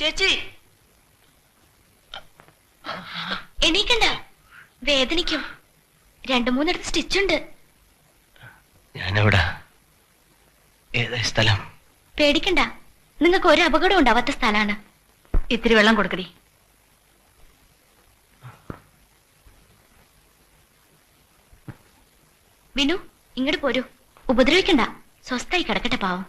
ചേച്ചി എണീക്കണ്ട, വേദനിക്കും. 2-3 സ്റ്റിച്ചുണ്ട്. ഞാനെവിടാ? ഏതാ സ്ഥലം? പേടിക്കണ്ട, നിങ്ങൾക്ക് ഒരു അപകടം ഉണ്ടാവാത്ത സ്ഥലമാണ്. ഇത്തിരി വെള്ളം കൊടുക്കടി. വിനു, ഇങ്ങോട്ട് പോരൂ. ഉപദ്രവിക്കണ്ട, സ്വസ്ഥായി കിടക്കട്ടെ പാവം.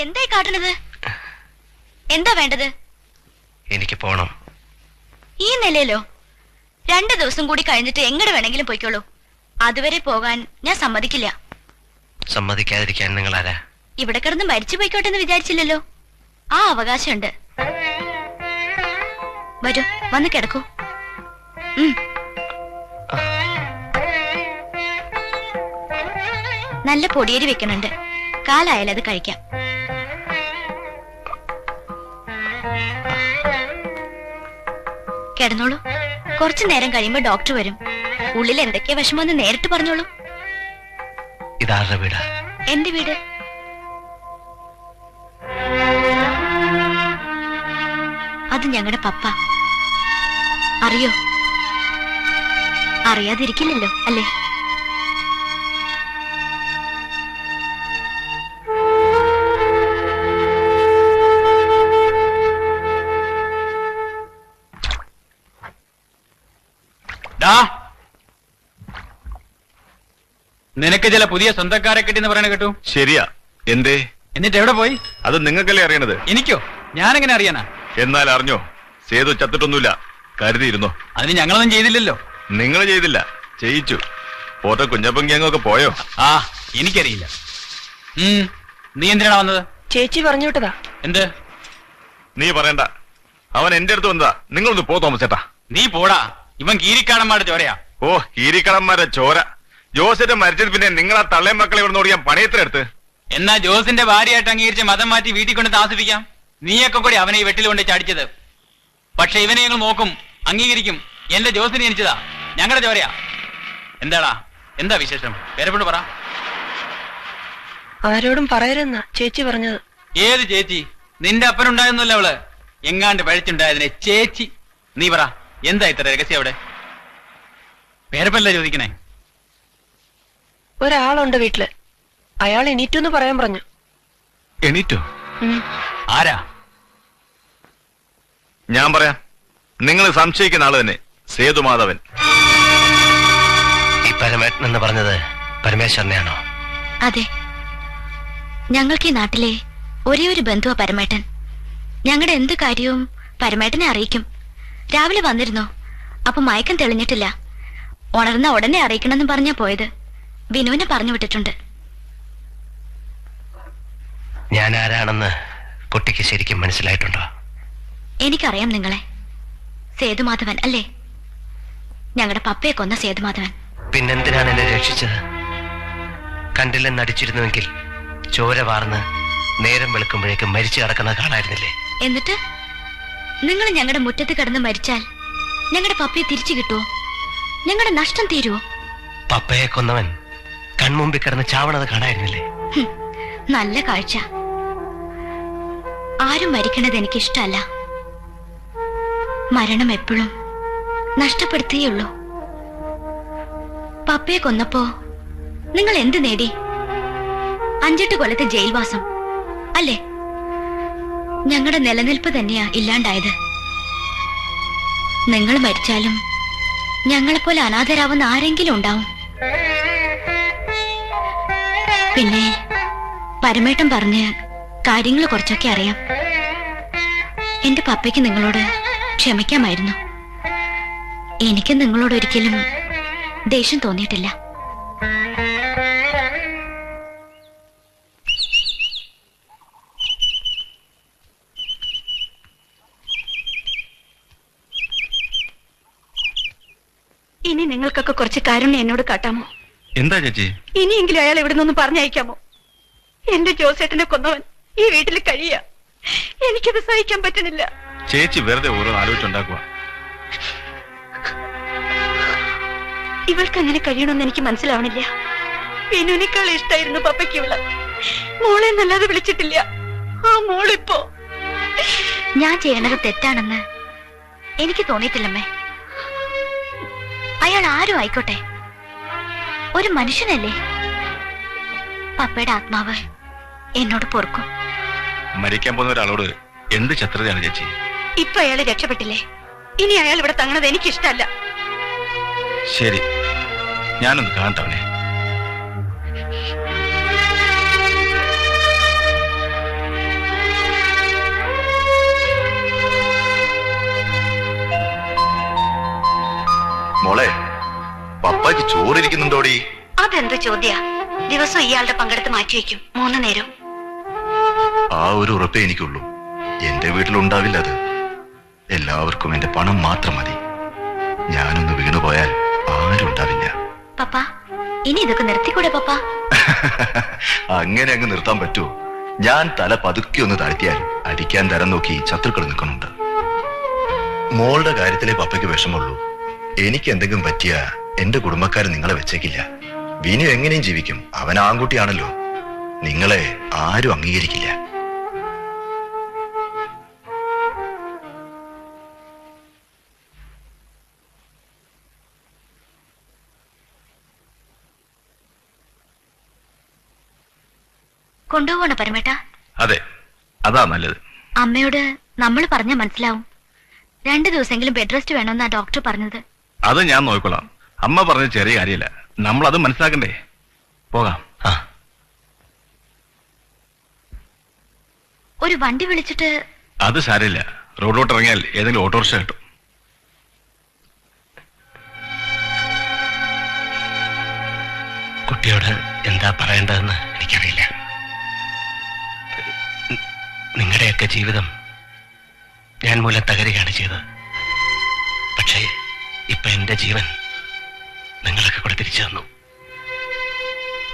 എന്തായി കാട്ടണത്? എന്താ വേണ്ടത്? എനിക്ക് പോണം. ഈ നിലയിലോ? 2 ദിവസം കൂടി കഴിഞ്ഞിട്ട് എങ്ങടെ വേണമെങ്കിലും പോയിക്കോളൂ. അതുവരെ പോകാൻ ഞാൻ സമ്മതിക്കില്ല. സമ്മതിക്കാതിരിക്കാൻ നിങ്ങൾ ആരാ? ഇവിടെ കിടന്ന് മരിച്ചു പോയിക്കോട്ടെ എന്ന് വിചാരിച്ചില്ലല്ലോ. ആ അവകാശമുണ്ട്. വരൂ, വന്ന് കിടക്കൂ. നല്ല പൊടിയേരി വെക്കണുണ്ട്. കാലായാലും അത് കഴിക്കാം. കിടന്നോളൂ. കുറച്ചു നേരം കഴിയുമ്പോ ഡോക്ടർ വരും. ഉള്ളിൽ എന്തൊക്കെയാ വിഷമമെന്ന് നേരിട്ട് പറഞ്ഞോളൂ. ഇതാരുടെ വീടാ? എന്റെ വീട്. അത് ഞങ്ങളുടെ പപ്പ. അറിയോ? അറിയാതിരിക്കില്ലല്ലോ അല്ലേ? നിനക്ക് ചില പുതിയ സ്വന്തക്കാരെ കിട്ടിയെന്ന് പറയണ കേട്ടു. ശരിയാ. എന്തേ? എന്നിട്ട് എവിടെ പോയി? അത് നിങ്ങൾക്കല്ലേ അറിയണത്. എനിക്കോ? ഞാനെങ്ങനെ അറിയാനാ? എന്നാൽ അറിഞ്ഞോ, സേതു ചത്തിട്ടൊന്നുമില്ല, കരുതിയിരുന്നോ. അതിന് ഞങ്ങളൊന്നും ചെയ്തില്ലല്ലോ. നിങ്ങൾ ചെയ്തില്ല, ചെയ്യിച്ചു. പോട്ടെ, കുഞ്ഞപ്പങ്കിയൊക്കെ പോയോ? ആ, എനിക്കറിയില്ല. നീ എന്തിനാണ് വന്നത്? ചേച്ചി പറഞ്ഞു വിട്ടതാ. എന്ത്? നീ പറയണ്ട, അവൻ എന്റെ അടുത്ത് വന്നതാ. നിങ്ങളൊന്ന് പോ തോമസ് ചേട്ടാ. നീ പോടാ, ഇവൻ കീരിക്കാടന്മാരുടെ ചോരയാ. ഓ, കീരിക്കടന്മാരെ ചോര. ജോസിന്റെ മരിച്ചത് പിന്നെ നിങ്ങൾ ആ തള്ളയും മക്കളെ ഇവിടെ ഓടിയാൻ പണയത്തിനെടുത്ത്. എന്നാ ജോസിന്റെ ഭാര്യയായിട്ട് അംഗീകരിച്ച് മതം മാറ്റി വീട്ടിൽ കൊണ്ട് താമസിപ്പിക്കാം. നീയൊക്കെ കൂടി അവനെ ഈ വെട്ടിൽ കൊണ്ട് ചാടിച്ചത്. പക്ഷെ ഇവനെ ഞങ്ങൾ നോക്കും, അംഗീകരിക്കും. എന്റെ ജോസിനെ ജനിച്ചതാ, ഞങ്ങളുടെ ചോരയാ. എന്താടാ, എന്താ വിശേഷം? പേരപ്പെട്ട് പറ. ആരോടും പറയരുതെന്നാ ചേച്ചി പറഞ്ഞത്. ഏത് ചേച്ചി? നിന്റെ അപ്പനുണ്ടായിരുന്നല്ലോ അവള്. എങ്ങാണ്ട് പഴിച്ചുണ്ടായതിനെ ചേച്ചി. നീ പറ, എന്താ ഇത്ര രഹസ്യം അവിടെ? പേരപ്പല്ലേ ചോദിക്കണേ? ഒരാളുണ്ട് വീട്ടില്, അയാൾ എണീറ്റെന്ന് പറയാൻ പറഞ്ഞു. എണീറ്റോ? ആരാ? ഞാൻ പറയാം. നിങ്ങൾ സംശയിക്കുന്ന ആള് തന്നെ, സേതുമാധവൻ. ഈ പരമേട്ടൻ എന്ന് പറഞ്ഞത് പരമേശ്വരനെയാണോ? അതെ, ഞങ്ങൾക്ക് ഈ നാട്ടിലെ ഒരേ ഒരു ബന്ധുവാ പരമേട്ടൻ. ഞങ്ങളുടെ എന്ത് കാര്യവും പരമേട്ടനെ അറിയിക്കും. രാവിലെ വന്നിരുന്നോ? അപ്പൊ മയക്കം തെളിഞ്ഞിട്ടില്ല. ഉണർന്ന ഉടനെ അറിയിക്കണമെന്ന് പറഞ്ഞാ പോയത്. വിനുവിനെ പറഞ്ഞു വിട്ടിട്ടുണ്ട്. ഞാൻ ആരാണെന്ന് കുട്ടിക്ക് ശരിക്കും മനസ്സിലായിട്ടുണ്ടോ? എനിക്കറിയാം നിങ്ങളെ. സേതുമാധവൻ അല്ലേ? ഞങ്ങളുടെ പപ്പയെ കൊന്ന സേതുമാധവൻ. പിന്നെന്തിനാണ് എന്നെ രക്ഷിച്ചത്? കണ്ടില്ലെന്ന് അടിച്ചിരുന്നുവെങ്കിൽ ചോര വാർന്ന് നേരം വെളുക്കുമ്പോഴേക്കും മരിച്ചു കിടക്കുന്നത് കാണായിരുന്നില്ലേ? എന്നിട്ട് നിങ്ങൾ ഞങ്ങളുടെ മുറ്റത്ത് കിടന്ന് മരിച്ചാൽ ഞങ്ങളുടെ പപ്പയെ തിരിച്ചു കിട്ടുമോ? ഞങ്ങളുടെ നഷ്ടം തീരുവോ? പപ്പയെ കൊന്നവൻ കൺമുമ്പിൽ കിടന്ന് ചാവണത് കാണായിരുന്നില്ലേ? നല്ല കാഴ്ച. ആരും മരിക്കണത് എനിക്കിഷ്ടല്ല. മരണം എപ്പോഴും നഷ്ടപ്പെടുത്തിയുള്ളൂ. പപ്പയെ കൊന്നപ്പോ നിങ്ങൾ എന്ത് നേടി? 5-8 കൊല്ലത്തെ ജയിൽവാസം അല്ലേ? ഞങ്ങളുടെ നിലനിൽപ്പ് തന്നെയാ ഇല്ലാണ്ടായത്. നിങ്ങൾ മരിച്ചാലും ഞങ്ങളെപ്പോലെ അനാഥരാവുന്ന ആരെങ്കിലും ഉണ്ടാവും. പിന്നെ പരമേട്ടൻ പറഞ്ഞ് കാര്യങ്ങൾ കുറച്ചൊക്കെ അറിയാം. എന്റെ പപ്പയ്ക്ക് നിങ്ങളോട് ക്ഷമിക്കാമായിരുന്നു. എനിക്ക് നിങ്ങളോട് ഒരിക്കലും ദേഷ്യം തോന്നിയിട്ടില്ല. ഇനി നിങ്ങൾക്കൊക്കെ കുറച്ച് കാരുണ്യം എന്നോട് കാട്ടാമോ? എന്താ ചേച്ചി? ഇനിയെങ്കിലും അയാൾ ഇവിടെ നിന്നൊന്ന് പറഞ്ഞയക്കാമോ? എന്റെ ജോസേട്ടനെ കൊന്നവൻ ഈ വീട്ടിൽ കഴിയ. എനിക്കത് സഹിക്കാൻ പറ്റുന്നില്ല. ചേച്ചി വെറുതെ ഓരോ ആലോചിച്ചുണ്ടാക്കുക. ഇവൾക്ക് അങ്ങനെ കഴിയണമെന്ന് എനിക്ക് മനസ്സിലാവണില്ല. പിന്നുവിനേക്കാൾ ഇഷ്ടായിരുന്നു പപ്പയ്ക്ക് ഇവള്. മോളെ നല്ലാതെ വിളിച്ചിട്ടില്ല. ആ മോളിപ്പോ ഞാൻ ചെയ്യണത് തെറ്റാണെന്ന് എനിക്ക് തോന്നിയിട്ടില്ലമ്മേ. അയാൾ ആരും ആയിക്കോട്ടെ, ഒരു മനുഷ്യനല്ലേ. പപ്പയുടെ ആത്മാവ് എന്നോട് പൊറുക്കും. മരിക്കാൻ പോകുന്ന ഒരാളോട് എന്ത് ശത്രുതയാണ് ചേച്ചി? ഇപ്പൊ അയാള് രക്ഷപ്പെട്ടില്ലേ? ഇനി അയാൾ ഇവിടെ തങ്ങണത് എനിക്കിഷ്ടല്ല. ശരി, ഞാനൊന്ന് കാണട്ടവനെ. മോളെ, പപ്പായ്ക്ക് ചോറിരിക്കുന്നുണ്ടോടി? അതെന്ത് ചോദ്യ? ദിവസം ഇയാളുടെ പങ്കെടുത്ത് മാറ്റിവെക്കും 3 നേരം. ആ ഒരു ഉറപ്പേ എനിക്കുള്ളൂ. എന്റെ വീട്ടിലുണ്ടാവില്ല അത്. എല്ലാവർക്കും എന്റെ പണം മാത്രം മതി. ഞാനൊന്ന് വീണുപോയാൽ ആരും ഉണ്ടാവില്ല. പപ്പ, ഇനി ഇതൊക്കെ നിർത്തിക്കൂടെ പപ്പ? അങ്ങനെ അങ്ങ് നിർത്താൻ പറ്റുമോ? ഞാൻ തല പതുക്കി ഒന്ന് താഴ്ത്തിയാൽ അടിക്കാൻ തരം നോക്കി ശത്രുക്കൾ നിൽക്കുന്നുണ്ട്. മോളുടെ കാര്യത്തിലെ പപ്പയ്ക്ക് വിഷമുള്ളൂ. എനിക്ക് എന്തെങ്കിലും പറ്റിയ എന്റെ കുടുംബക്കാർ നിങ്ങളെ വെച്ചേക്കില്ല. വിനു എങ്ങനെയും ജീവിക്കും. അവൻ ആൺകുട്ടിയാണല്ലോ. നിങ്ങളെ ആരും അംഗീകരിക്കില്ല. കൊണ്ടുപോകണോ പരമേട്ട? അതെ, അതാ നല്ലത്. അമ്മയോട് നമ്മൾ പറഞ്ഞാൽ മനസ്സിലാവും. 2 ദിവസമെങ്കിലും ബെഡ് റെസ്റ്റ് വേണമെന്നാ ഡോക്ടർ പറഞ്ഞത്. അത് ഞാൻ നോക്കിക്കൊള്ളാം. അമ്മ പറഞ്ഞ ചെറിയ കാര്യമില്ല, നമ്മളത് മനസ്സിലാക്കണ്ടേ. പോകാം. ആ, ഒരു വണ്ടി വിളിച്ചിട്ട്. അത് സാരമില്ല. റോഡിലോട്ട് ഇറങ്ങിയാൽ ഏതെങ്കിലും ഓട്ടോറിക്ഷ കിട്ടും. കുട്ടിയോട് എന്താ പറയേണ്ടതെന്ന് എനിക്കറിയില്ല. നിങ്ങളുടെയൊക്കെ ജീവിതം ഞാൻ മൂലം തകരുകയാണ് ചെയ്തത്. പക്ഷേ ഇപ്പൊ എന്റെ ജീവൻ നിങ്ങളൊക്കെ കൂടെ തിരിച്ചു തന്നു.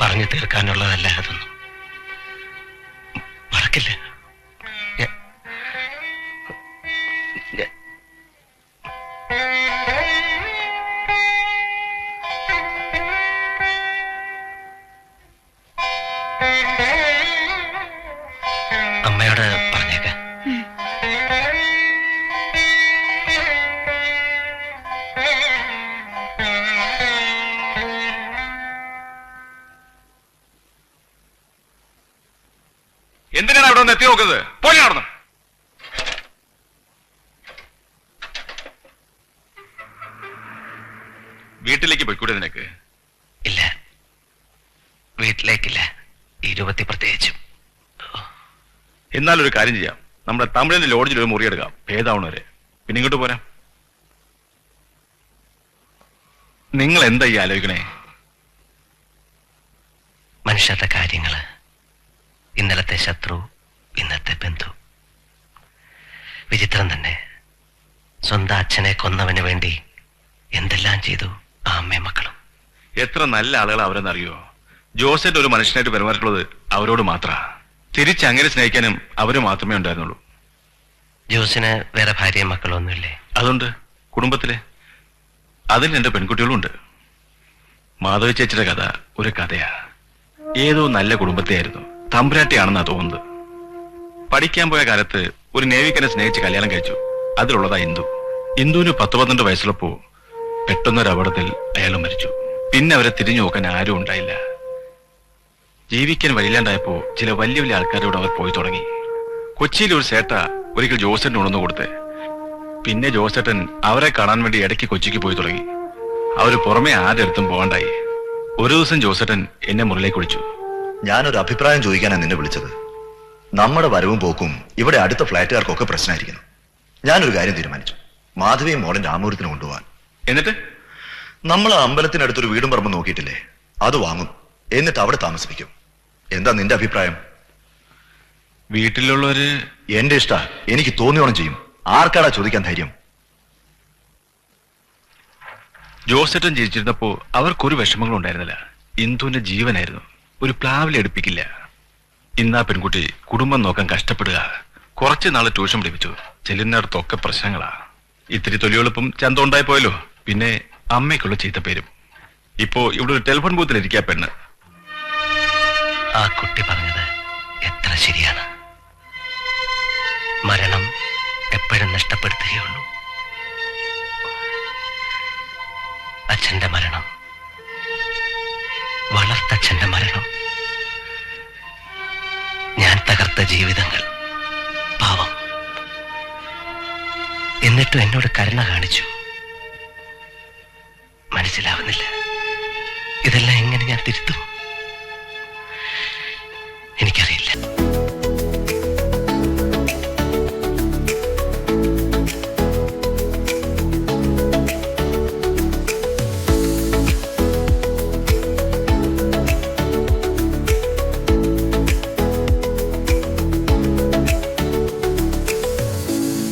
പറഞ്ഞു തീർക്കാനുള്ളതല്ല അതൊന്നും. മറക്കില്ല. അമ്മയോട് പറഞ്ഞേക്ക. എന്തിനാണ് അവിടെ ഒന്ന് എത്തി നോക്കുന്നത്? പോലെ നടന്നു. വീട്ടിലേക്ക് പോയിക്കൂടെ നിനക്ക്? ഇല്ല, വീട്ടിലേക്കില്ല. ഈ രൂപത്തിൽ പ്രത്യേകിച്ചും. എന്നാലൊരു കാര്യം ചെയ്യാം. നമ്മുടെ തമിഴിന്റെ ലോഡ്ജിൽ ഒരു മുറിയെടുക്കാം, ഭേദാവണവരെ. പിന്നെ ഇങ്ങോട്ട് പോരാം. നിങ്ങൾ എന്താ ഈ ആലോചിക്കണേ? മനുഷ്യരുടെ കാര്യങ്ങള്. ഇന്നലത്തെ ശത്രു, ഇന്നത്തെ ബന്ധു. വിചിത്രം തന്നെ. സ്വന്തം അച്ഛനെ കൊന്നവന് വേണ്ടി എന്തെല്ലാം ചെയ്തു ആ അമ്മയും മക്കളും. എത്ര നല്ല ആളുകൾ അവരെന്നറിയോ? ജോസഫ് ഒരു മനുഷ്യനായിട്ട് പെരുമാറിയിട്ടുള്ളത് അവരോട് മാത്രമാ. തിരിച്ചങ്ങനെ സ്നേഹിക്കാനും അവര് മാത്രമേ ഉണ്ടായിരുന്നുള്ളൂ. ജോസിന് വേറെ ഭാര്യയും മക്കളും ഒന്നുമില്ലേ? അതുകൊണ്ട് കുടുംബത്തില് അതിൽ 2 പെൺകുട്ടികളുണ്ട്. മാധവ ചേച്ചിയുടെ കഥ ഒരു കഥയാ. ഏതോ നല്ല കുടുംബത്തെയായിരുന്നു. തമ്പുരാട്ടിയാണെന്നാ തോന്നുന്നത്. പഠിക്കാൻ പോയ കാലത്ത് ഒരു നേവിക്കനെ സ്നേഹിച്ച് കല്യാണം കഴിച്ചു. അതിലുള്ളതാ ഇന്ദു. ഇന്ദുവിന് 10-12 വയസ്സുള്ളപ്പോ പെട്ടെന്നൊരു അപകടത്തിൽ അയാൾ മരിച്ചു. പിന്നെ അവരെ തിരിഞ്ഞു നോക്കാൻ ആരും ഉണ്ടായില്ല. ജീവിക്കാൻ വഴിയില്ലാണ്ടായപ്പോ ചില വലിയ വലിയ ആൾക്കാരോട് അവർ പോയി തുടങ്ങി. കൊച്ചിയിൽ ഒരു സേട്ട ഒരിക്കൽ ജോസേട്ടൻ ഉണർന്നു കൊടുത്ത്. പിന്നെ ജോസേട്ടൻ അവരെ കാണാൻ വേണ്ടി ഇടയ്ക്ക് കൊച്ചിക്ക് പോയി തുടങ്ങി. അവര് പുറമെ ആരുടെ അടുത്തും പോകണ്ടായി. ഒരു ദിവസം ജോസേട്ടൻ എന്നെ മുറിലേക്ക് വിളിച്ചു. ഞാനൊരു അഭിപ്രായം ചോദിക്കാനാണ് നിന്നെ വിളിച്ചത്. നമ്മുടെ വരവും പോക്കും ഇവിടെ അടുത്ത ഫ്ലാറ്റുകാർക്കൊക്കെ പ്രശ്നമായിരിക്കുന്നു. ഞാനൊരു കാര്യം തീരുമാനിച്ചു. മാധവിയും മോളൻ രാമപുരത്തിന് കൊണ്ടുപോകാൻ. എന്നിട്ട് നമ്മൾ ആ അമ്പലത്തിനടുത്തൊരു വീടും പറമ്പ് നോക്കിയിട്ടില്ലേ? അത് വാങ്ങും, എന്നിട്ട് അവിടെ താമസിപ്പിക്കും. എന്താ നിന്റെ അഭിപ്രായം? വീട്ടിലുള്ളവര് എന്റെ ഇഷ്ട, എനിക്ക് തോന്നിയോണം ചെയ്യും. ആർക്കാടാ ചോദിക്കാൻ ധൈര്യം? ജോസേട്ടൻ ജീവിച്ചിരുന്നപ്പോ അവർക്കൊരു വിഷമങ്ങളും ഉണ്ടായിരുന്നില്ല. ഇന്ദുവിന്റെ ജീവനായിരുന്നു. ഒരു പ്ലാവിലെ എടുപ്പിക്കില്ല. ഇന്നാ പെൺകുട്ടി കുടുംബം നോക്കാൻ കഷ്ടപ്പെടുക. കുറച്ച് നാള് ട്യൂഷൻ പഠിപ്പിച്ചു. ചെല്ലുന്നിടത്തൊക്കെ പ്രശ്നങ്ങളാ. ഇത്തിരി തൊലിയെളുപ്പും ചന്തം ഉണ്ടായി പോയല്ലോ. പിന്നെ അമ്മയ്ക്കുള്ള ചീത്തപ്പേരും. ഇപ്പോ ഇവിടെ ഒരു ടെലിഫോൺ ബൂത്തിലിരിക്കാ പെണ്ണ്. ആ കുട്ടി പറഞ്ഞത് എത്ര ശരിയാണ്. മരണം എപ്പോഴും നഷ്ടപ്പെടുത്തുകയുള്ളൂ. അച്ഛന്റെ മരണം, വളർത്തച്ഛന്റെ മരണം, ഞാൻ തകർത്ത ജീവിതങ്ങൾ. പാവം. എന്നിട്ടും എന്നോട് കരുണ കാണിച്ചു. മനസ്സിലാവുന്നില്ല, ഇതെല്ലാം എങ്ങനെ ഞാൻ തിരുത്തും?